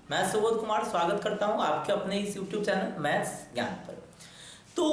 मैं सुबोध कुमार स्वागत करता हूं आपके अपने इस YouTube चैनल मैथ्स ज्ञान पर। तो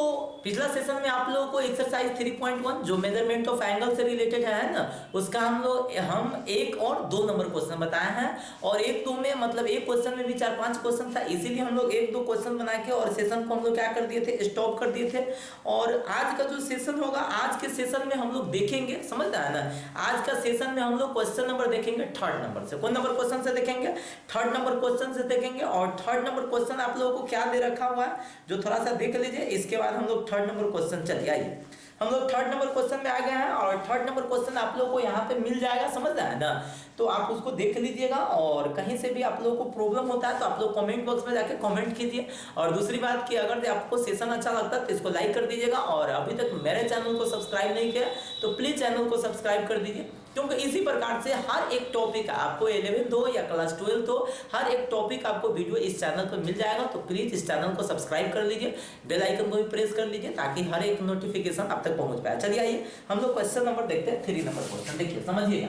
पिछला सेशन में आप लोगों को एक्सरसाइज 3.1 जो मेजरमेंट ऑफ एंगल से रिलेटेड है ना, उसका हम एक और दो नंबर क्वेश्चन बताए हैं। और एक दो में मतलब एक क्वेश्चन में भी 4-5 क्वेश्चन था, इसीलिए हम लोग एक दो क्वेश्चन बना के और सेशन को हम लोग क्या कर दिए थे, स्टॉप कर दिए थे। और आज का जो सेशन होगा, आज के सेशन में हम लोग देखेंगे, समझ रहा है ना, आज का सेशन में हम लोग क्वेश्चन नंबर देखेंगे थर्ड नंबर से। कौन नंबर क्वेश्चन से देखेंगे? थर्ड नंबर क्वेश्चन से देखेंगे। और थर्ड नंबर क्वेश्चन आप लोगों को क्या दे रखा हुआ है जो थोड़ा सा देख लीजिए, इसके बाद हम लोग थर्ड नंबर क्वेश्चन चलिए आइए। हम लोग थर्ड नंबर क्वेश्चन में आ गए हैं और थर्ड नंबर क्वेश्चन आप लोगों को यहाँ पे मिल जाएगा, समझ रहा है ना। तो आप उसको देख लीजिएगा और कहीं से भी आप लोगों को प्रॉब्लम होता है तो आप लोग कमेंट बॉक्स में जाके कमेंट कीजिए। और दूसरी बात कि अगर आपको सेशन अच्छा लगता है तो इसको लाइक कर दीजिएगा। और अभी तक मेरे चैनल को सब्सक्राइब नहीं किया तो प्लीज चैनल को सब्सक्राइब कर दीजिए, क्योंकि इसी प्रकार से हर एक टॉपिक आपको 11th हो या क्लास 12th हो, हर एक टॉपिक आपको वीडियो इस चैनल पर मिल जाएगा। तो प्लीज इस चैनल को सब्सक्राइब कर लीजिए, बेल आइकन को भी प्रेस कर लीजिए ताकि हर एक नोटिफिकेशन आप तक पहुंच पाए। चलिए आइए हम लोग क्वेश्चन नंबर देखते हैं, 3 नंबर क्वेश्चन। देखिए समझिएगा,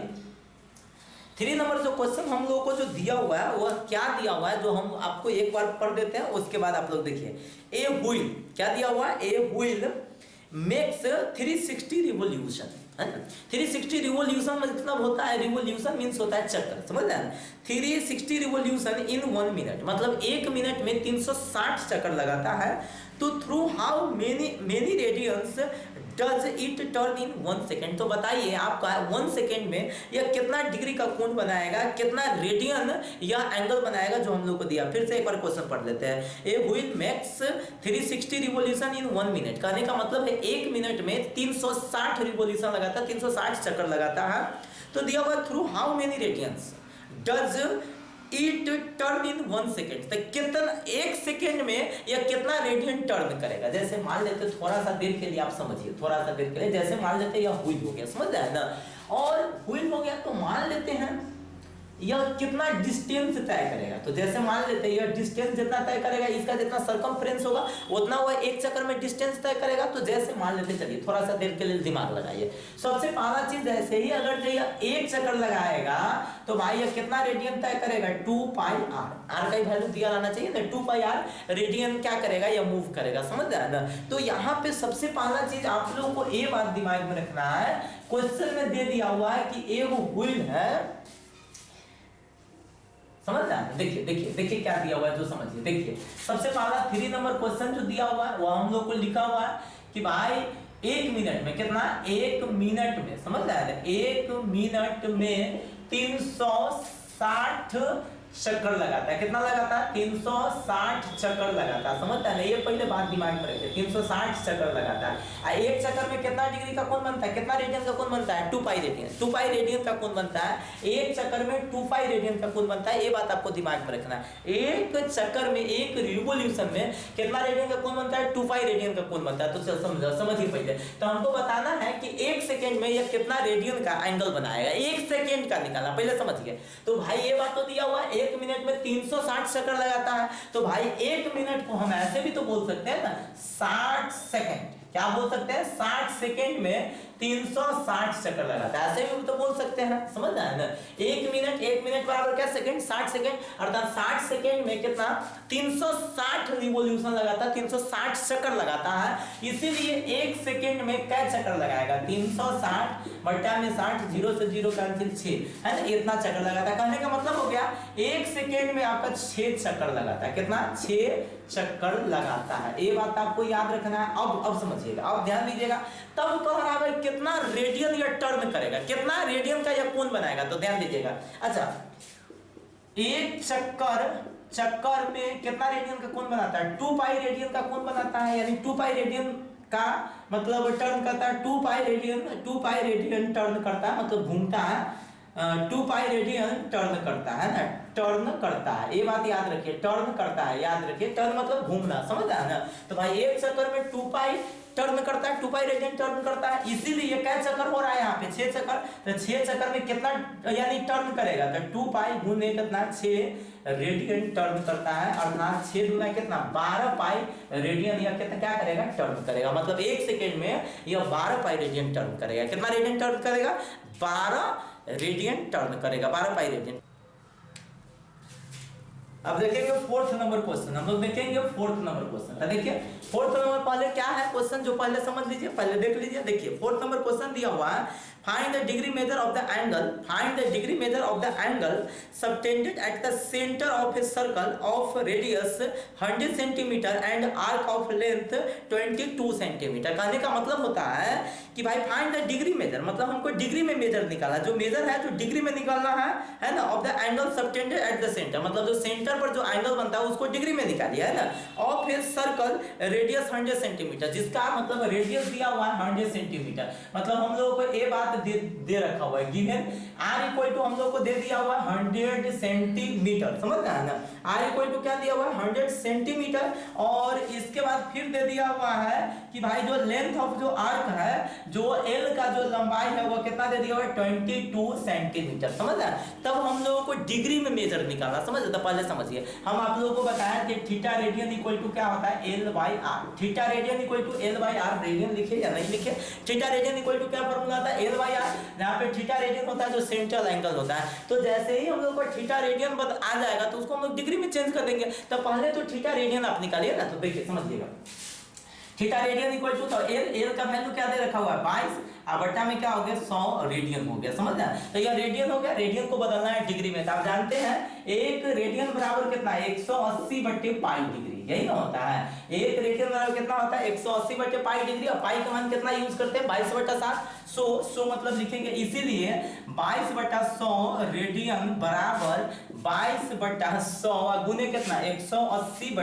3 नंबर जो क्वेश्चन हम लोगों को जो दिया हुआ है वह क्या दिया हुआ है, जो हम आपको एक बार पढ़ देते हैं, उसके बाद आप लोग देखिए। ए व्हील क्या दिया हुआ है, ए व्हील मेक्स 360 रिवोल्यूशन, है ना। 360 रिवोल्यूशन मतलब होता है, रिवोल्यूशन मींस होता है चक्कर, समझ रहे हैं। 360 रिवोल्यूशन इन 1 मिनट, मतलब 1 मिनट में 360 चक्कर लगाता है। तो through how many radians does it turn in 1 second. तो बताइए आपका 1 सेकेंड में यह कितना डिग्री का कोण बनाएगा, कितना रेडियन यह एंगल बनाएगा जो हम लोग को दिया। फिर से एक बार क्वेश्चन पढ़ लेते हैं। A wheel makes 360 revolution in 1 minute, कहने का मतलब है 1 मिनट में 360 रिवोल्यूशन लगाता है, 360 चक्कर लगाता है। तो दिया हुआ through how many radians does it turn in 1 second, तो कितना 1 सेकेंड में यह कितना रेडियन टर्न करेगा। जैसे मान लेते, थोड़ा सा देर के लिए आप समझिए, थोड़ा सा देर के लिए, जैसे मान लेते यह व्हील हो गया, समझ रहे हैं ना। और व्हील हो गया तो मान लेते हैं यह कितना डिस्टेंस तय करेगा। तो जैसे मान लेते हैं यह डिस्टेंस जितना तय करेगा, इसका जितना सरकमफ्रेंस होगा उतना वह एक चक्कर में डिस्टेंस तय करेगा। तो जैसे मान लेते, चलिए थोड़ा सा देर के लिए दिमाग लगाइए। सबसे पहला चीज, जैसे ही अगर यह एक चक्कर लगाएगा तो भाई यह कितना रेडियन तय करेगा, 2 पाई आर। आर का वैल्यू दिया रहना चाहिए ना, 2 पाई आर रेडियन क्या करेगा, यह मूव करेगा, समझ रहे हैं ना। तो यहाँ पे सबसे पहला चीज आप लोगों को ये बात दिमाग में रखना है, क्वेश्चन में दे दिया हुआ है कि एक व्हील है, समझ रहे हैं। देखिए देखिए देखिए क्या दिया हुआ है जो समझिए। देखिए सबसे पहला 3 नंबर क्वेश्चन जो दिया हुआ है वो हम लोग को लिखा हुआ है कि भाई 1 मिनट में कितना, 1 मिनट में, समझ रहे हैं, 1 मिनट में 360 चक्कर लगाता है। कितना लगाता है, 360 चक्कर लगाता है, समझता है ना। ये पहले बात दिमाग में रखिए, 360 चक्कर लगाता है। एक चक्कर में कितना डिग्री का कोण बनता है, कितना रेडियन का कोण बनता है, 2 पाई रेडियन। 2 पाई रेडियन का कोण बनता है, एक चक्कर में 2 पाई रेडियन का कोण बनता है। ये बात आपको दिमाग में रखना है। एक चक्कर में, एक रिवोल्यूशन में कितना रेडियन का कोण बनता है, 2 पाई रेडियन का कोण बनता है। तो चल समझिए पहले, तो हमको बताना है कि 1 सेकेंड में यह कितना रेडियन का एंगल बनाएगा, 1 सेकेंड का निकालना, पहले समझिए। तो भाई ये बात तो दिया हुआ है 1 मिनट में 360 चक्कर लगाता है। तो भाई 1 मिनट को हम ऐसे भी तो बोल सकते हैं ना, 60 सेकेंड। क्या बोल सकते हैं, 60 सेकेंड में 360 चक्कर लगाता है, ऐसे भी तो बोल सकते हैं, समझ रहे हैं ना। 1 मिनट बराबर क्या सेकंड, 60 सेकेंड, अर्थात 60 सेकेंड में कितना, 360 रिवोल्यूशन लगाता है, 360 चक्कर लगाता है। इसीलिए 1 सेकेंड में क्या चक्कर लगाएगा, 360 बटा में 60, 0 से 0 कैंसिल 6, है ना, इतना चक्कर लगाता है। कहने का मतलब हो गया 1 सेकेंड में आपका 6 चक्कर लगाता है। कितना, 6 चक्कर लगाता है। ये बात आपको याद रखना है। अब समझिएगा, अब ध्यान दीजिएगा। तब कह रहा है कितना रेडियन या टर्न करेगा, कितना रेडियन का यह कोण बनाएगा, तो ध्यान दीजिएगा। अच्छा, एक चक्कर में कितना रेडियन का कोण बनाता है, 2 पाई रेडियन का कोण बनाता है, यानी 2 पाई रेडियन का मतलब टर्न करता है, 2 पाई रेडियन टर्न करता है, मतलब घूमता है। 2 पाई रेडियन टर्न करता है ना, टर्न करता है, ये बात याद रखिए, टर्न करता है, याद रखिए, टर्न मतलब घूमना, समझ रहा है ना। तो भाई एक चक्कर में 2 पाई टर्न करता है, 2 पाई रेडियन टर्न करता है, इसीलिए क्या चक्कर हो रहा है यहाँ पे, 6 चक्कर। तो 6 चक्कर में कितना यानी टर्न करेगा, तो 2 पाई गुने कितना, 6 रेडियन टर्न करता है, अर्थात 6 दूना कितना, 12 पाई रेडियन या कितना क्या करेगा, टर्न करेगा। मतलब 1 सेकेंड में यह 12 पाई रेडियन टर्न करेगा। कितना रेडियन टर्न करेगा, 12 रेडियन टर्न करेगा, 12 पाई रेडियन। अब देखेंगे फोर्थ नंबर क्वेश्चन, हम लोग देखेंगे फोर्थ नंबर क्वेश्चन। तो देखिए फोर्थ नंबर पहले क्या है क्वेश्चन, जो पहले समझ लीजिए, पहले देख लीजिए। देखिए फोर्थ नंबर क्वेश्चन दिया हुआ है, find the degree measure of the angle, find the degree measure of the angle subtended at the centre of A circle of radius 100 centimetre and arc of length 22 centimetre. कहने का मतलब होता है कि भाई फाइंड द डिग्री मेजर, मतलब हमको degree में मेजर निकालना, जो मेजर है जो डिग्री में निकालना है ना, of the angle subtended at the centre, मतलब जो सेंटर पर जो एंगल बनता है उसको डिग्री में निकालिए, है ना, of a circle radius 100 centimetre, जिसका मतलब रेडियस दिया हुआ है 100 सेंटीमीटर। मतलब हम लोगों को ये बात दे रखा हुआ है, गिवन r इक्वल टू हम लोग को दे दिया हुआ है 100 सेंटीमीटर, समझ रहे हैं ना, r इक्वल टू क्या दिया हुआ है 100 सेंटीमीटर, और इसके बाद फिर दे दिया हुआ है कि भाई जो लेंथ ऑफ जो आर्क है, जो l का जो लंबाई है वो कितना दे दिया हुआ है 22 सेंटीमीटर, समझ रहे हैं। तब हम लोगों को डिग्री में मेजर निकालना, समझ रहे, तो पहले समझिए, हम आप लोगों को बताया कि थीटा रेडियन इक्वल टू क्या होता है l/r, theta radian equal to l/r, radian लिखे या नहीं लिखे, थीटा रेडियन इक्वल टू क्या फॉर्मूला आता है l/r, जहां पे थीटा रेडियन होता है जो सेंट्रल एंगल होता है। तो जैसे ही हम लोग को थीटा रेडियन आ जाएगा तो उसको हम लोग डिग्री में चेंज कर देंगे। तो पहले तो थीटा रेडियन आप निकालिए ना, तो देखिए समझिएगा, थीटा रेडियन इक्वल टू, तो एल का वैल्यू क्या दे रखा हुआ है 22, और बट्टा में क्या हो गया 100 रेडियन हो गया, समझ रहे हैं। तो यह रेडियन हो गया, रेडियन को बदलना है डिग्री में, तो आप जानते हैं एक रेडियन बराबर कितना है 180 बट्टे पाई डिग्री, यही ना होता है, एक रेडियन बराबर कितना होता है 180 बट्टे पाई डिग्री, और पाई का मान कितना यूज करते हैं 22/7, सो मतलब लिखेंगे, इसीलिए 22/100 रेडियन बराबर 22/100 गुने कितना 180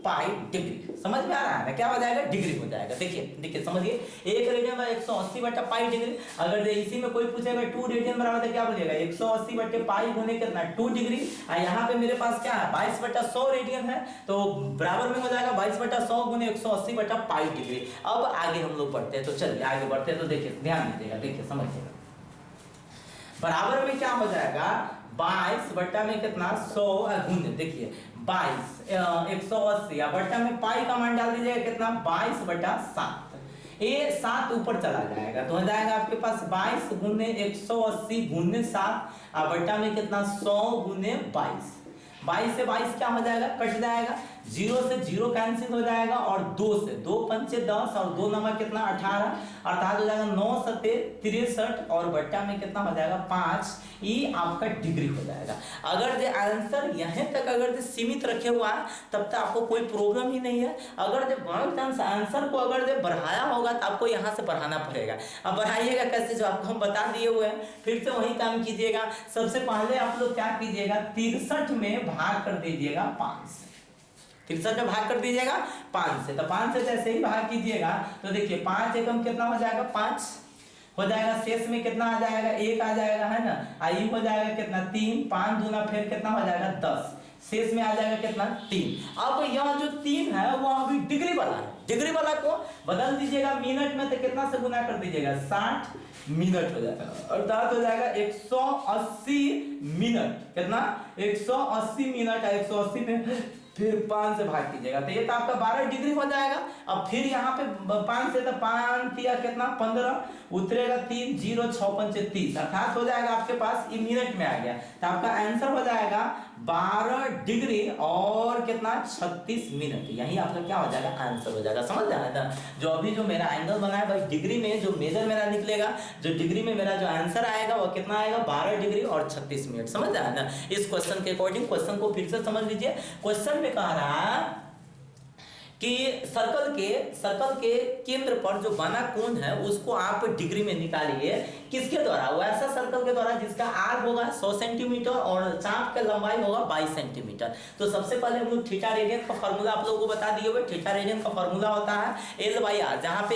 पाई डिग्री, समझ में आ रहा है ना, क्या हो जाएगा डिग्री हो जाएगा। देखिए समझिए, एक रेडियन बराबर 180 पाई डिग्री, अगर इसी में कोई पूछेगा 2 रेडियन बराबर, तो क्या बोलेगा 180 पाई गुने कितना 2 डिग्री, और यहाँ पे मेरे पास क्या है 22/100 रेडियन है, तो बराबर में हो जाएगा 22/100 गुने 180 पाई डिग्री। अब आगे हम लोग बढ़ते हैं, तो चलिए आगे बढ़ते हैं, तो देखिए ध्यान दीजिएगा, देखिए समझिएगा, बराबर में क्या हो जाएगा 22 बट्टा में कितना 100 गुने, देखिए 22 180, या बट्टा में पाई का मान डाल दीजिएगा कितना 22/7, ये 7 ऊपर चला जाएगा, तो हो जाएगा आपके पास 22 गुने 180 गुने 7, और बट्टा में कितना 100 गुने 22, 22 से 22 क्या हो जाएगा कट जाएगा, 0 से 0 कैंसिल हो जाएगा, और 2 से 2 पंचे 10, और 2 नंबर कितना 18, अर्थात हो जाएगा 9 सते 63, और बट्टा में कितना हो जाएगा 5, ये आपका डिग्री हो जाएगा। अगर जो आंसर यहाँ तक अगर जो सीमित रखे हुआ है तब तक आपको कोई प्रॉब्लम ही नहीं है। अगर जो बाई चांस आंसर को अगर जो बढ़ाया होगा तो आपको यहाँ से बढ़ाना पड़ेगा। अब बढ़ाइएगा कैसे, जो आपको हम बता दिए हुए हैं, फिर से वही काम कीजिएगा। सबसे पहले आप लोग क्या कीजिएगा 63 में भाग कर दीजिएगा 5 से, 63 में भाग कर दीजिएगा 5 से, तो 5 से जैसे ही भाग कीजिएगा तो देखिए 5 एकम कितना हो जाएगा 5 हो जाएगा, शेष में कितना आ जाएगा 1 आ जाएगा, है ना, आई हो जाएगा कितना 3, 5 दूना फिर कितना हो जाएगा 10, शेष में आ जाएगा कितना 3। अब यह जो 3 है वो अभी डिग्री वाला है, डिग्री वाला को बदल दीजिएगा मिनट में, तो कितना से गुना कर दीजिएगा 60 मिनट हो जाएगा, अर्थात हो जाएगा 180 मिनट, कितना 180 मिनट, 180 में फिर 5 से भाग कीजिएगा, तो ये तो आपका 12 डिग्री हो जाएगा। अब फिर यहाँ पे 5 से, तो 5 या कितना 15 उतरेगा 3, 0 6 पंचे 30, अर्थात हो जाएगा आपके पास ये मिनट में आ गया, तो आपका आंसर हो जाएगा 12 डिग्री और कितना 36 मिनट, यही आपका क्या हो जाएगा आंसर हो जाएगा। समझ रहे हैं ना, जो अभी जो मेरा एंगल बना है भाई डिग्री में जो मेजर मेरा निकलेगा, जो डिग्री में मेरा जो आंसर आएगा वो कितना आएगा 12 डिग्री और 36 मिनट। समझ रहे हैं ना, इस क्वेश्चन के अकॉर्डिंग क्वेश्चन को फिर से समझ लीजिए। क्वेश्चन में कह रहा है कि सर्कल के केंद्र पर जो बना कोण है उसको आप डिग्री में निकालिए, किसके द्वारा, वो ऐसा सर्कल के द्वारा जिसका आर होगा 100 सेंटीमीटर और चाप का लंबाई होगा 22 सेंटीमीटर। तो सबसे पहले हम लोग थीटा रेडियन का फॉर्मूला आप लोगों को बता दिए हुए। थीटा रेडियन का फॉर्मूला होता है l/r, जहाँ पे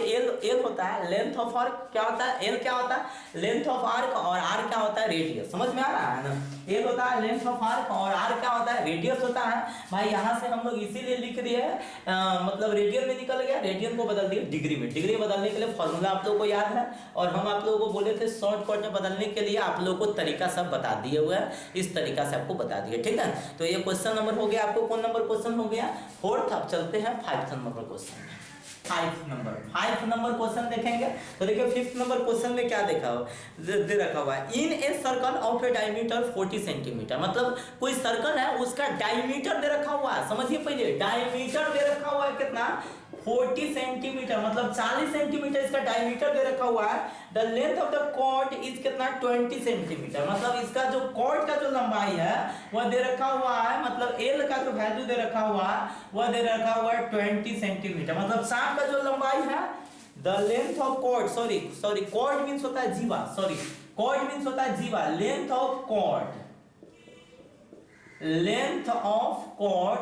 l होता है लेंथ ऑफ आर्क, क्या होता है l क्या होता है लेंथ ऑफ आर्क, और r क्या होता है रेडियस। समझ में आ रहा है ना, l होता है लेंथ ऑफ आर्क और r क्या होता है रेडियस होता है। भाई यहाँ से हम लोग इसीलिए लिख दिए मतलब रेडियन में निकल गया, रेडियन को बदल दिया डिग्री में। डिग्री बदलने के लिए फॉर्मूला आप लोगों को याद है, और हम आप लोगों को बोले थे शॉर्टकट में बदलने के लिए आप लोगों को तरीका सब बता दिए हुए हैं, इस तरीका से आपको बता दिए, ठीक है। तो ये क्वेश्चन नंबर हो गया, आपको कौन नंबर क्वेश्चन हो गया 4th। अब चलते हैं 5th नंबर क्वेश्चन में। फाइव नंबर क्वेश्चन देखेंगे। तो देखिए फिफ्थ नंबर क्वेश्चन में क्या देखा हो दे रखा हुआ है, in a circle of a diameter 40 centimetre, मतलब कोई सर्कल है उसका डायमीटर दे रखा हुआ है, समझिए पहले डायमीटर दे रखा हुआ है कितना 40 सेंटीमीटर, मतलब 40 सेंटीमीटर इसका डायमीटर दे रखा हुआ है। The length of the chord is कितना 20 सेंटीमीटर, मतलब इसका जो कॉर्ड का जो लंबाई है वह दे रखा हुआ है, मतलब एल का जो वैल्यू दे रखा हुआ है वह दे रखा हुआ है 20 सेंटीमीटर, मतलब सांप का जो लंबाई है the length of chord, sorry chord means होता है जीवा, कॉर्ड मींस होता है जीवा, लेंथ ऑफ कॉर्ड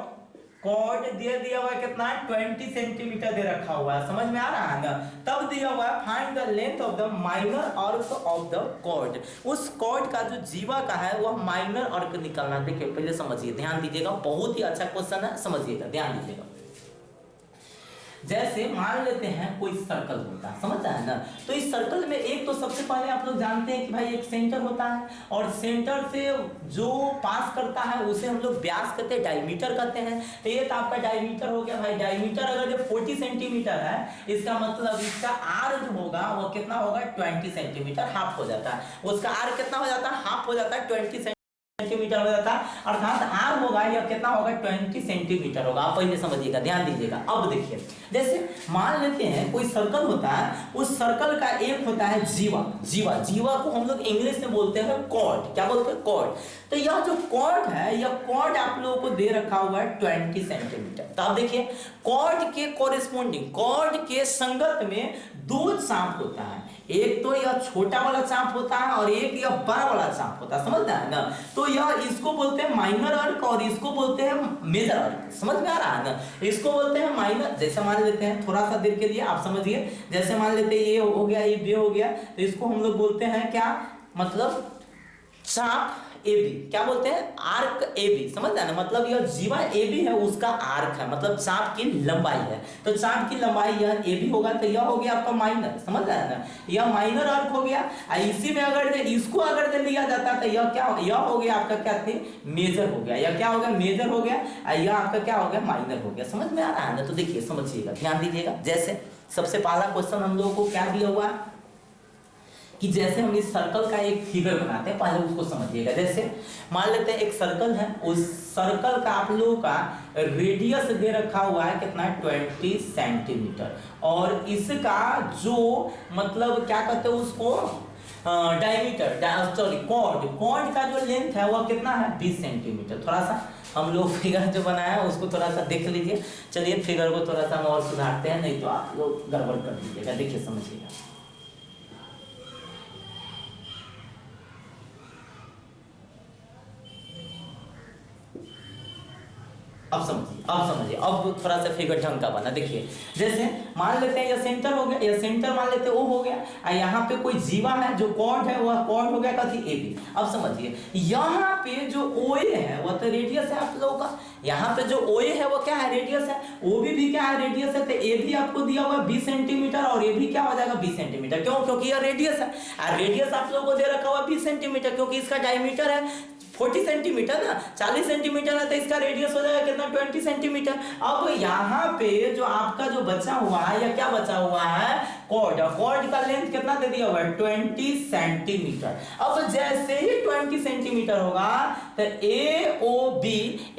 कॉर्ड दे दिया हुआ है कितना 20 सेंटीमीटर दे रखा हुआ है, समझ में आ रहा है ना। तब दिया हुआ है find the length of the minor arc of the chord, उस कॉर्ड का जो जीवा का है वह माइनर आर्क निकालना। देखिए पहले समझिए, ध्यान दीजिएगा, बहुत ही अच्छा क्वेश्चन है, समझिएगा, ध्यान दीजिएगा। जैसे मान लेते हैं कोई सर्कल होता है, समझ है ना, तो इस सर्कल में एक तो सबसे पहले आप लोग जानते हैं कि भाई एक सेंटर होता है और सेंटर से जो पास करता है उसे हम लोग व्यास कहते हैं, डायमीटर कहते हैं। तो ये तो आपका डायमीटर हो गया भाई, डायमीटर अगर जो 40 सेंटीमीटर है इसका मतलब इसका आर जो होगा वो कितना होगा 20 सेंटीमीटर, हाफ हो जाता है, उसका आर कितना हो जाता है, हाफ हो जाता है, 20 सेंटीमीटर हो जाता है, अर्थात आर होगा या कितना होगा 20 सेंटीमीटर होगा। आप पहले समझिएगा, ध्यान दीजिएगा। अब देखिए जैसे मान लेते हैं कोई सर्कल होता है, उस सर्कल का एक होता है जीवा को हम लोग इंग्लिश में बोलते हैं कॉर्ड, क्या बोलते हैं कॉर्ड। तो यह जो कॉर्ड है, यह कॉर्ड आप लोगों को दे रखा हुआ है 20 सेंटीमीटर। तो आप देखिए कॉर्ड के कोरिस्पोंडिंग, कॉर्ड के संगत में दो चाप होता है, एक तो यह छोटा वाला चाप होता है और एक यह बड़ा वाला चाप होता है, समझ है ना। तो यह इसको बोलते हैं माइनर आर्क और इसको बोलते हैं मेजर आर्क, समझ में आ रहा है ना। इसको बोलते हैं माइनर, जैसे मान लेते हैं थोड़ा सा देर के लिए आप समझिए, जैसे मान लेते हैं ये हो गया, ये हो गया, तो इसको हम लोग बोलते हैं क्या, मतलब चाप AB, क्या बोलते हैं आर्क AB, समझ रहे हैं ना, मतलब यह जीवा AB है उसका आर्क है, मतलब चाप की लंबाई है। तो चाप की लंबाई यह AB होगा, तो यह हो गया आपका माइनर, समझ रहे हैं ना, यह माइनर आर्क हो गया। इसी में अगर इसको अगर लिया जाता तो यह क्या, यह हो गया आपका क्या थे मेजर हो गया, यह क्या हो गया मेजर हो गया, यह आपका क्या हो गया माइनर हो गया, समझ में आ रहा है ना। तो देखिए समझिएगा, ध्यान दीजिएगा। जैसे सबसे पहला क्वेश्चन हम लोगों को क्या दिया हुआ है कि जैसे हम इस सर्कल का एक फिगर बनाते हैं, पहले उसको समझिएगा। जैसे मान लेते हैं एक सर्कल है, उस सर्कल का आप लोगों का रेडियस दे रखा हुआ है कितना 20 सेंटीमीटर और इसका जो मतलब क्या कहते हैं उसको डायमीटर, सॉरी कॉर्ड का जो लेंथ है वह कितना है 20 सेंटीमीटर। थोड़ा सा हम लोग फिगर जो बनाया है उसको थोड़ा सा देख लीजिए। चलिए फिगर को थोड़ा सा हम और सुधारते हैं, नहीं तो आप लोग गड़बड़ कर दीजिएगा। देखिए समझिएगा, अब समझिए, अब थोड़ा सा फिगर ढंग का बना। देखिए जैसे मान लेते हैं ये सेंटर हो गया, ये सेंटर मान लेते हैं O हो गया, और यहाँ पे कोई जीवा है जो कॉर्ड है वह कॉर्ड हो गया कथी AB। अब समझिए यहाँ पे जो OA है वह तो रेडियस है आप लोगों का, यहाँ पे जो OA है वो क्या है रेडियस है, OB भी क्या है रेडियस है। तो AB आपको दिया हुआ है 20 सेंटीमीटर और AB क्या हो जाएगा 20 सेंटीमीटर, क्यों, क्योंकि यह रेडियस है, और रेडियस आप लोगों को दे रखा हुआ 20 सेंटीमीटर क्योंकि इसका डायमीटर है 40 सेंटीमीटर ना, 40 सेंटीमीटर है तो इसका रेडियस हो जाएगा कितना 20 सेंटीमीटर। अब यहाँ पे जो आपका जो बचा हुआ है या क्या बचा हुआ है कॉर्ड, कॉर्ड का लेंथ कितना दे दिया हुआ है 20 सेंटीमीटर। अब जैसे ही 20 सेंटीमीटर होगा तो AOB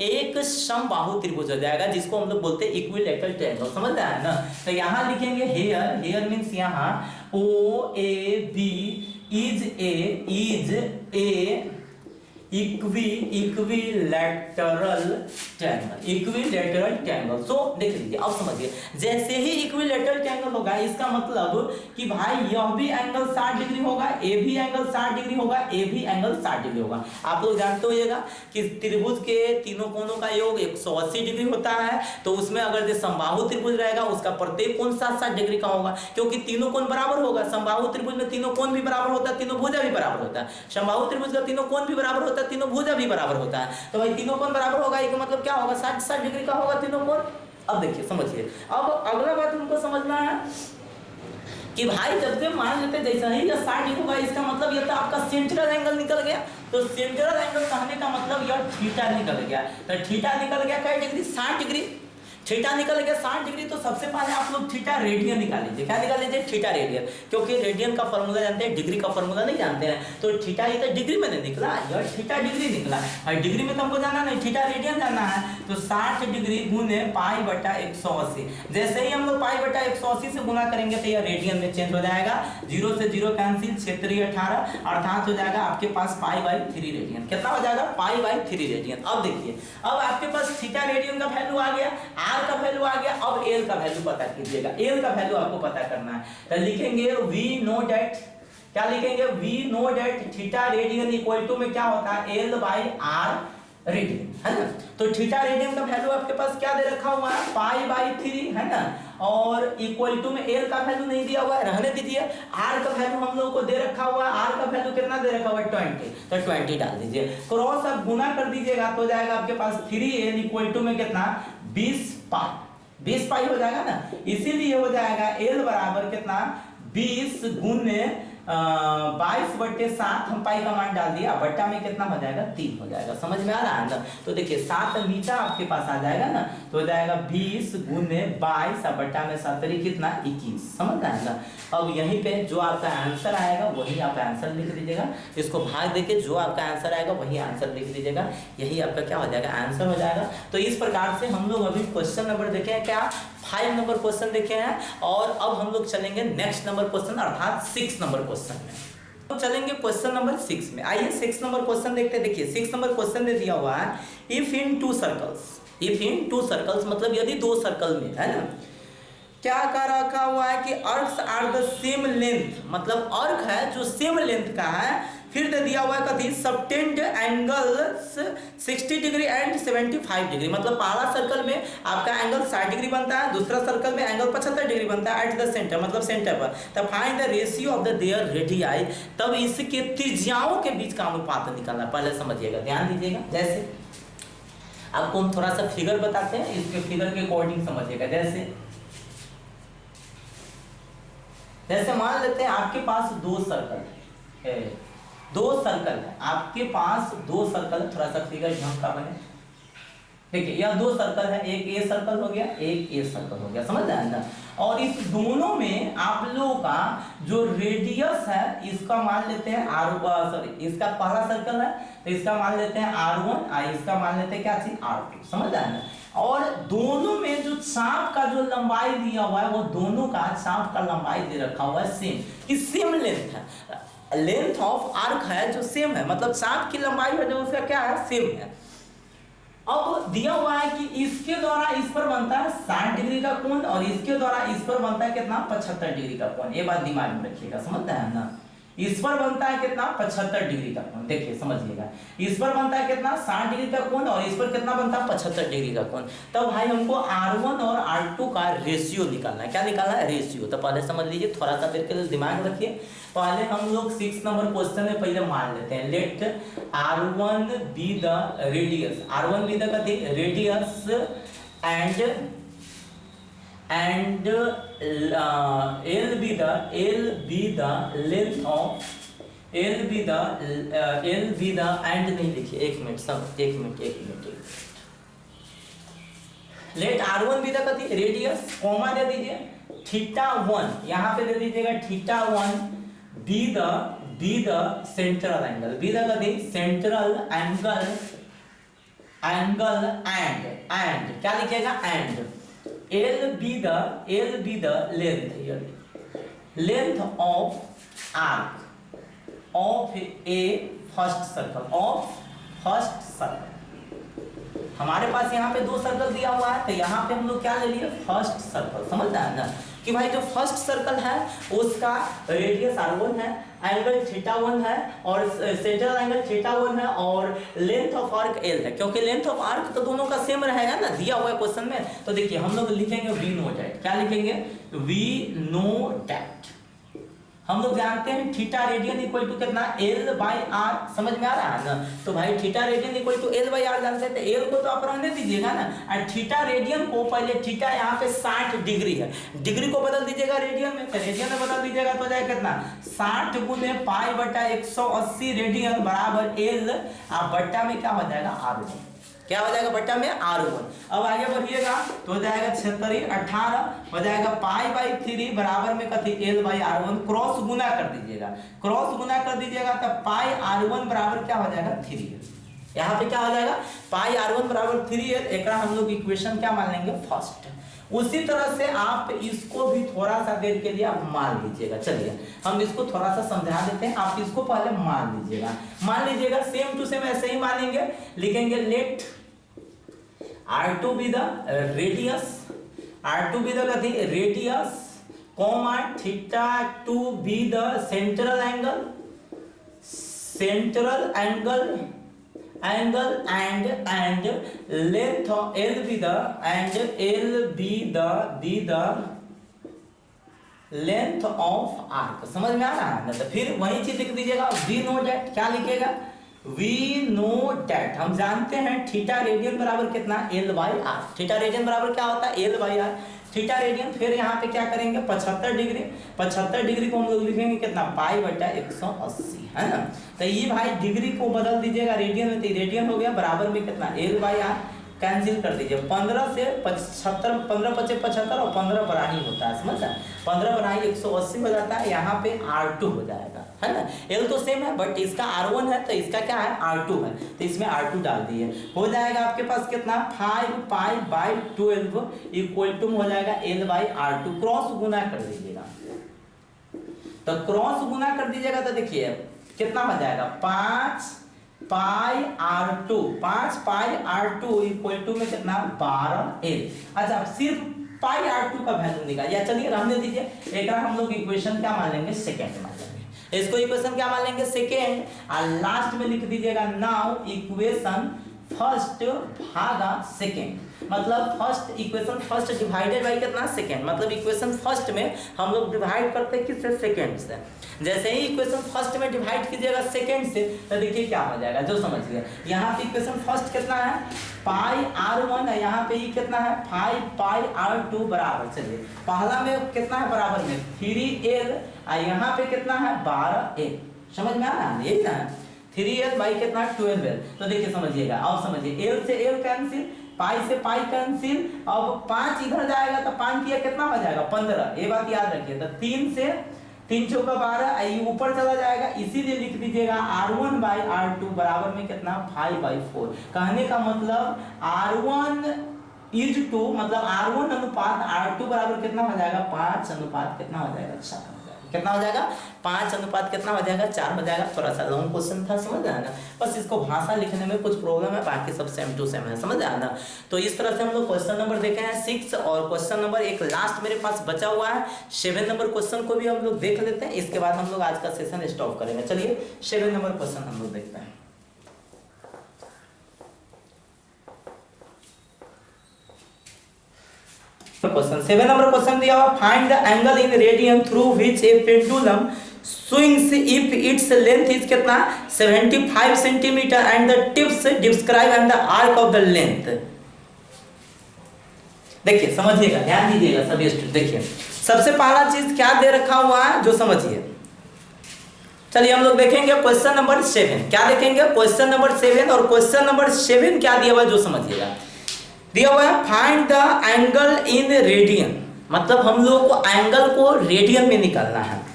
एक समबाहु त्रिभुज हो जाएगा जिसको हम लोग बोलते हैं इक्विलैटरल ट्रायंगल, समझ रहे हैं ना। तो यहाँ लिखेंगे हेयर मींस यहाँ OAB is a equilateral triangle. So देख लीजिए, अब समझिए जैसे ही इक्विलैटरल ट्रायंगल होगा इसका मतलब कि भाई यह भी एंगल 60 डिग्री होगा, ए भी एंगल 60 डिग्री होगा, ए भी एंगल 60 डिग्री होगा। आप लोग जानते होइएगा कि त्रिभुज के तीनों कोणों का योग 180 डिग्री होता है, तो उसमें अगर जो समबाहु त्रिभुज रहेगा उसका प्रत्येक कोण 60-60 डिग्री का होगा क्योंकि तीनों कोण बराबर होगा। समबाहु त्रिभुज में तीनों कोण भी बराबर होता है, तीनों भुजा भी बराबर होता है। समबाहु त्रिभुज का तीनों कोण भी बराबर होता है, तीनों भुजा भी बराबर होता है। तो भाई तीनों कोण बराबर होगा, इसका मतलब क्या होगा 60-60 डिग्री का होगा तीनों कोण। अब देखिए समझिए, अब अगला बात हमको समझना है कि भाई जब से मान लेते जैसा ही 60 डिग्री होगा इसका मतलब ये तो आपका सेंट्रल एंगल निकल गया। तो सेंट्रल एंगल कहने का मतलब यह थीटा निकल गया। तो थीटा निकल गया क्या डिग्री 60 डिग्री। थीटा निकल गया 60 डिग्री, तो सबसे पहले आप लोग थीटा रेडियन निकाल लीजिए। क्या निकाल लीजिए? थीटा रेडियन, क्योंकि रेडियन का फॉर्मूला जानते हैं, डिग्री का फॉर्मूला नहीं जानते हैं। तो थीटा ये तो डिग्री में नहीं निकला, यार थीटा डिग्री निकला, और डिग्री में तो हमको जाना नहीं, थीटा रेडियन जाना है। तो 60 डिग्री गुने पाई बटा 180, जैसे ही हम लोग पाई बटा 180 से गुना करेंगे तो यह रेडियन में चेंज हो जाएगा, 0 से 0 कैंसिल, क्षेत्रीय 18, अर्थात हो जाएगा आपके पास पाई बाई 3 रेडियन। कितना हो जाएगा? Pi by 3 radian. अब देखिए, अब आपके पास थीटा रेडियन का वैल्यू आ गया, आर का वैल्यू आ गया, अब एल का वैल्यू पता कीजिएगा। एल का वैल्यू आपको पता करना है, तो लिखेंगे वी नो डेट, क्या लिखेंगे? We know that theta radian equal to में क्या होता है? एल बाई आर रेडियन, है ना। तो थीटा रेडियन का वैल्यू आपके पास क्या दे रखा हुआ है? पाई बाई 3, है ना, और इक्वल टू में एल का वैल्यू नहीं दिया हुआ है, रहने दीजिए। आर का वैल्यू हम लोगों को दे रखा हुआ है, आर का वैल्यू कितना दे रखा हुआ है? 20, तो 20 डाल दीजिए, क्रॉस अब गुना कर दीजिएगा तो जाएगा आपके पास 3l इक्वल टू में कितना? 20 पाई हो जाएगा ना, इसीलिए हो जाएगा एल बराबर कितना? 20 गुने 22/7, हम पाई का मान डाल दिया, बट्टा में कितना हो जाएगा? 3 हो जाएगा। समझ में आ रहा है ना? तो देखिए 7 नीचा आपके पास आ जाएगा ना, तो हो जाएगा 20 गुने 22, और बट्टा में 7 कितना? 21। समझ रहे हैं ना? अब यहीं पे जो आपका आंसर आएगा वही आप आंसर लिख दीजिएगा, इसको भाग देके जो आपका आंसर आएगा वही आंसर लिख दीजिएगा, यही आपका क्या हो जाएगा? आंसर हो जाएगा। तो इस प्रकार से हम लोग अभी क्वेश्चन नंबर देखे हैं, क्या 5 नंबर क्वेश्चन देखे हैं, और अब हम लोग चलेंगे नेक्स्ट नंबर क्वेश्चन अर्थात 6 नंबर क्वेश्चन में। तो चलेंगे क्वेश्चन नंबर 6 में। आइए 6 नंबर क्वेश्चन देखते हैं। देखिए 6 नंबर क्वेश्चन दे दिया हुआ है, इफ इन टू सर्कल्स, मतलब यदि 2 सर्कल में, है ना, क्या कह रखा हुआ है कि arcs are the same length, मतलब आर्क है जो सेम लेंथ का है, फिर दे दिया हुआ है कथी? Subtend angles 60 degree and 75 degree, मतलब पहला सर्कल में आपका एंगल 60 डिग्री बनता है, दूसरा सर्कल में एंगल 75 डिग्री बनता है एट द सेंटर, मतलब सेंटर पर। तब find the ratio of the there radii, तब इसके त्रिज्याओं के बीच का अनुपात निकालना। पहले समझिएगा, ध्यान दीजिएगा। जैसे आपको हम थोड़ा सा फिगर बताते हैं, इसके फिगर के अकॉर्डिंग समझिएगा। जैसे मान लेते हैं आपके पास 2 सर्कल है, 2 सर्कल है आपके पास, 2 सर्कल, थोड़ा सा फिगर ढंग का बने। देखिए यह 2 सर्कल है, एक ए सर्कल हो गया, एक ए सर्कल हो गया, समझ रहे हैं ना। और इस दोनों में आप लोगों का जो रेडियस है, इसका मान लेते हैं इसका पहला सर्कल है तो इसका मान लेते हैं R1, और इसका मान लेते हैं क्या चीज? R2, समझ रहे हैं ना। और दोनों में जो चाप का जो लंबाई दिया हुआ है, वो दोनों का चाप का लंबाई दे रखा हुआ है सेम, कि सेम लेंथ है, लेंथ ऑफ आर्क है जो सेम है, मतलब चाप की लंबाई है जो उसका क्या है? सेम है। अब दिया हुआ है कि इसके द्वारा इस पर बनता है 60 डिग्री का कोण, और इसके द्वारा इस पर बनता है कितना? 75 डिग्री का कोण। ये बात दिमाग में रखिएगा, समझते हैं ना। इस पर बनता है कितना? 75 डिग्री का कोण। देखिए समझिएगा, इस पर बनता है कितना? 60 डिग्री का कोण, और इस पर कितना बनता है? 75 डिग्री का कोण। तब भाई हमको R1 और R2 का रेशियो निकालना है। क्या निकालना है? रेशियो। तो पहले समझ लीजिए, थोड़ा सा फिर के लिए दिमाग रखिए। पहले हम लोग 6 नंबर क्वेश्चन में पहले मान लेते हैं, let R1 be the radius, R1 be the radius and L be the length of and नहीं लिखिए, एक minute let R1 be the कथी? रेडियस, कॉमा दे दीजिए, θ1 यहाँ पे दे दीजिएगा, θ1 be the central angle, be the कथी? सेंट्रल एंगल एंड क्या लिखिएगा? And L be the length here, length of arc of a first circle, हमारे पास यहाँ पे 2 सर्कल दिया हुआ है, तो यहाँ पे हम लोग क्या ले लिए? First circle. समझ रहे हैं ना कि भाई जो फर्स्ट सर्कल है उसका रेडियस R1 है, एंगल θ1 है, और सेंट्रल एंगल θ1 है, और लेंथ ऑफ आर्क L है, क्योंकि लेंथ ऑफ आर्क तो दोनों का सेम रहेगा ना, दिया हुआ है क्वेश्चन में। तो देखिए हम लोग लिखेंगे वी नो डेट। क्या लिखेंगे? We know that. हम लोग जानते हैं थीटा रेडियन इक्वल टू कितना? L by R. समझ में आ रहा है ना। तो भाई theta radian equal to L by R जानते हैं, तो L को तो आप रहने दीजिएगा ना, और थीटा रेडियन को पहले, थीटा यहाँ पे 60 डिग्री है, डिग्री को बदल दीजिएगा रेडियन में, तो रेडियन में बदल दीजिएगा तो जाएगा कितना? 60 गुने π/180 रेडियन बराबर L, आप बट्टा में क्या हो जाएगा? R1। क्या हो जाएगा बट्टा में R1। अब आगे बढ़िएगा तो हो जाएगा 76 18 हो जाएगा पाई बाई 3 बराबर में कथी L बाई R1 क्रॉस गुना कर दीजिएगा, क्रॉस गुना कर दीजिएगा तब पाई R1 बराबर क्या हो जाएगा 3L। यहाँ पे क्या हो जाएगा पाई R1 बराबर 3L। एक हम लोग इक्वेशन क्या मान लेंगे फर्स्ट। उसी तरह से आप इसको भी थोड़ा सा देर के लिए आप मान लीजिएगा। चलिए हम इसको थोड़ा सा समझा देते हैं, आप इसको पहले मान लीजिएगा सेम टू सेम ऐसे ही मानेंगे। लिखेंगे let R2 be the radius, R2 be the radius comma theta 2 be the central angle and length of L be the length of arc। समझ में आ रहा है ना? तो फिर वही चीज लिख दीजिएगा वी नो डेट। क्या लिखेगा वी नो डेट, हम जानते हैं थीटा रेडियन बराबर कितना L by R. Theta radian बराबर क्या होता है L by R theta radian. फिर यहाँ पे क्या करेंगे 75 डिग्री, 75 डिग्री को हम लोग लिखेंगे कितना पाई बटा 180 है ना। तो ये भाई डिग्री को बदल दीजिएगा रेडियन में, तो रेडियन हो गया बराबर में कितना L बाई आर। कैंसिल कर दीजिए 15 से 75, 15 25 75 और 15 बराही होता है, समझ रहे 15 बराही 180 हो जाता है। यहाँ पे R2 हो जाएगा है ना। L तो सेम है बट इसका R1 है तो इसका क्या है R2 है, तो इसमें R2 डाल दिए। हो जाएगा आपके पास कितना 5 पाई बाई 12 इक्वल टू हो जाएगा L बाई R2। क्रॉस गुना कर दीजिएगा, तो क्रॉस गुना कर दीजिएगा तो देखिए कितना हो जाएगा 5 पाई R2, 5 pi R2 equal to में कितना 12L। अच्छा सिर्फ पाई R2 का वैल्यू निकाल या चलिए रहने दीजिए। एक हम लोग इक्वेशन क्या मान लेंगे सेकेंड मान लेंगे, इसको इक्वेशन क्या मान लेंगे सेकेंड। और लास्ट में लिख दीजिएगा नाउ इक्वेशन फर्स्ट भागा सेकेंड, मतलब first equation first divided by कितना सेकेंड, मतलब इक्वेशन फर्स्ट में हम लोग डिवाइड करते हैं किससे सेकेंड से। जैसे ही इक्वेशन फर्स्ट में डिवाइड कीजिएगा सेकेंड से तो देखिए क्या हो जाएगा जो समझिए। यहाँ पे इक्वेशन फर्स्ट कितना है पाई R1 है, यहाँ पे ये कितना है 5 पाई R2 बराबर। चलिए पहला में कितना है बराबर में 3L और यहाँ पे कितना है 12L। समझ में आ रहा है यही ना 3L बाई कितना 12L। तो देखिए समझिएगा अब समझिए L से L कैंसिल, पाई से पाई कैंसिल। अब 5 इधर जाएगा तो 5 किया कितना हो जाएगा 15, ये बात याद रखिए। तो 3 से 3 चौका 12 ये ऊपर चला जाएगा, इसीलिए लिख दीजिएगा R1 बाई R2 बराबर में कितना 5 बाई 4। कहने का मतलब R1 इज टू मतलब R1 अनुपात R2 बराबर कितना हो जाएगा 5 अनुपात कितना हो जाएगा 4 हो जाएगा। कितना हो जाएगा 5 अनुपात कितना हो जाएगा 4 हो जाएगा। थोड़ा सा लॉन्ग क्वेश्चन था समझ आया ना, बस इसको भाषा लिखने में कुछ प्रॉब्लम है, बाकी सब सेम टू सेम है समझ आया ना। तो इस तरह से हम लोग क्वेश्चन नंबर देखे हैं 6 और क्वेश्चन नंबर एक लास्ट मेरे पास बचा हुआ है 7 नंबर क्वेश्चन को भी हम लोग देख लेते हैं, इसके बाद हम लोग आज का सेशन स्टॉप करेंगे। चलिए 7 नंबर क्वेश्चन हम लोग देखते हैं। क्वेश्चन 7 नंबर क्वेश्चन दिया हुआ find the angle in radian through which A pendulum swings if its length is कितना 75 centimetre and the tips describe and the arc of the length. देखिए समझिएगा ध्यान दीजिएगा सभी स्टूडेंट। देखिए सबसे पहला चीज क्या दे रखा हुआ है जो समझिए। चलिए हम लोग देखेंगे क्वेश्चन नंबर 7 क्या देखेंगे क्वेश्चन नंबर 7 और क्वेश्चन नंबर 7 क्या दिया हुआ है जो समझिएगा। दिया हुआ है find the angle in radian, मतलब हम लोग को एंगल को रेडियन में निकालना है।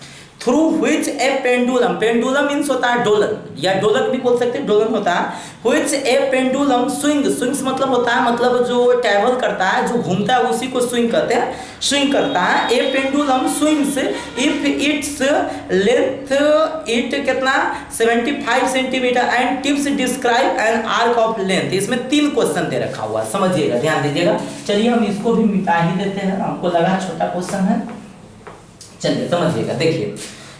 Through which A pendulum, pendulum means होता है डोलन या डोलक भी बोल सकते हैं, डोलन होता है। Which A pendulum swing, swings मतलब होता है मतलब जो ट्रैवल करता है जो घूमता है उसी को स्विंग कहते हैं, स्विंग करता है। A pendulum swings if its length it कितना 75 centimetre and tips describe an arc of length. इसमें 3 क्वेश्चन दे रखा हुआ है समझिएगा ध्यान दीजिएगा। चलिए हम इसको भी मिटा ही देते हैं, हमको लगा छोटा क्वेश्चन है। चलिए समझिएगा। देखिए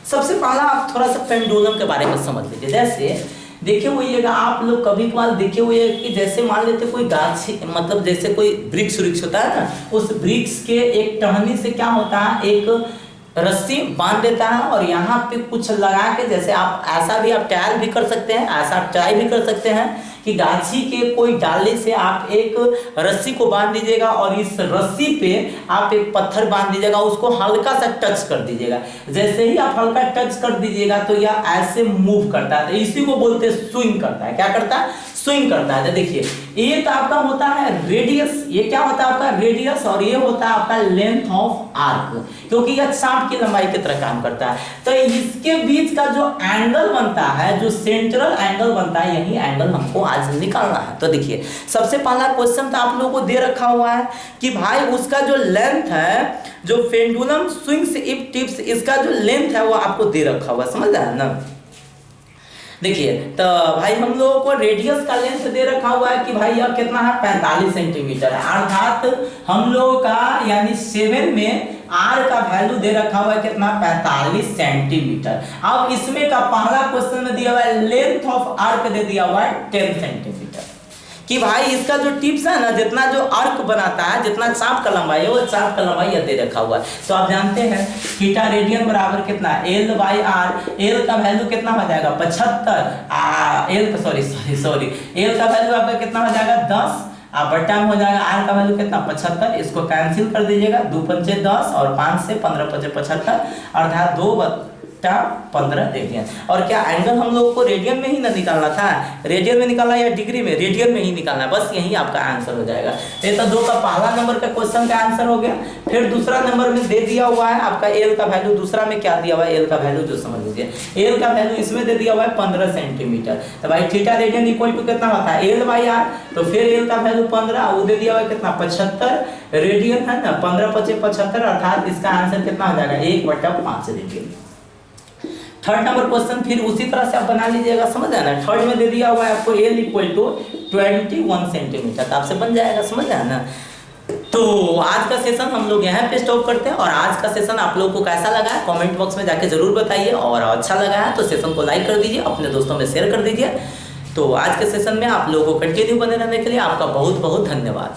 सबसे पहला आप थोड़ा सा पेंडुलम के बारे में समझ लीजिए। जैसे देखे हुए आप लोग कभी कभार देखे हुए कि जैसे मान लेते कोई गाछ मतलब जैसे कोई वृक्ष होता है ना, उस वृक्ष के एक टहनी से क्या होता है एक रस्सी बांध देता है और यहाँ पे कुछ लगा के, जैसे आप ऐसा भी आप ट्रायल भी कर सकते हैं, ऐसा आप ट्राई भी कर सकते हैं कि गाछी के कोई डाले से आप एक रस्सी को बांध दीजिएगा और इस रस्सी पे आप एक पत्थर बांध दीजिएगा, उसको हल्का सा टच कर दीजिएगा। जैसे ही आप हल्का टच कर दीजिएगा तो यह ऐसे मूव करता है, तो इसी को बोलते हैं स्विंग करता है। क्या करता है स्विंग करता है। तो देखिए एक आपका होता है रेडियस, ये क्या होता है आपका रेडियस, और ये होता है आपका लेंथ ऑफ आर्क, क्योंकि यह चाप की लंबाई की तरह काम करता है। तो इसके बीच का जो एंगल बनता है, जो सेंट्रल एंगल बनता है, यही एंगल हमको आज निकालना है। तो देखिए सबसे पहला क्वेश्चन तो आप लोगों को दे रखा हुआ है कि भाई उसका जो लेंथ है, जो पेंडुलम स्विंग्स इफ टिप्स, इसका जो लेंथ है वो आपको दे रखा हुआ है, समझ रहे हैं ना। देखिए तो भाई हम लोगों को रेडियस का लेंथ दे रखा हुआ है कि भाई यह कितना है 45 सेंटीमीटर है, अर्थात हम लोगों का यानी 7 में आर का वैल्यू दे रखा हुआ है कितना 45 सेंटीमीटर। अब इसमें का पहला क्वेश्चन में दिया हुआ है लेंथ ऑफ आर्क दे दिया हुआ है 10 सेंटीमीटर, कि भाई इसका जो टिप्स है ना, जितना जो आर्क बनाता है, जितना चाप का लंबाई है, वो चाप का लंबाई यह दे रखा हुआ है। तो आप जानते हैं थीटा रेडियन बराबर कितना एल बाई आर, एल का वैल्यू कितना हो जाएगा 75, एल का सॉरी एल का वैल्यू आपका कितना हो जाएगा 10, बट्टा में हो जाएगा आर का वैल्यू कितना 75, इसको कैंसिल कर दीजिएगा, 2 पंचे 10 और 5 से 15 पंचे 75, अर्थात 2/15 रेडियन। और क्या एंगल हम लोग को रेडियन में ही ना निकालना था, रेडियन में निकालना या डिग्री में, रेडियन में ही निकालना है, बस यही आपका आंसर हो जाएगा। ये तो 2 का पहला नंबर का क्वेश्चन का आंसर हो गया। फिर दूसरा नंबर में दे दिया हुआ है आपका एल का वैल्यू, दूसरा में क्या दिया हुआ है एल का वैल्यू जो समझ लीजिए, एल का वैल्यू इसमें दे दिया हुआ है 15 सेंटीमीटर। तो भाई थीटा रेडियन इक्वल टू कितना होता है एल बाई आर, तो फिर एल का वैल्यू 15, वो दे दिया हुआ है कितना 75 रेडियन है ना, 15 पचे 75, अर्थात इसका आंसर कितना हो जाएगा 1/5 रेडियन। थर्ड नंबर क्वेश्चन फिर उसी तरह से आप बना लीजिएगा, समझ आया ना। थर्ड में दे दिया हुआ है आपको एल इक्वल टू 21 सेंटीमीटर, तो आपसे बन जाएगा, समझ आया ना। तो आज का सेशन हम लोग यहाँ पे स्टॉप करते हैं, और आज का सेशन आप लोगों को कैसा लगा है कमेंट बॉक्स में जाके जरूर बताइए, और अच्छा लगा है तो सेशन को लाइक कर दीजिए, अपने दोस्तों में शेयर कर दीजिए। तो आज के सेशन में आप लोगों को कंटिन्यू बने रहने के लिए आपका बहुत बहुत धन्यवाद।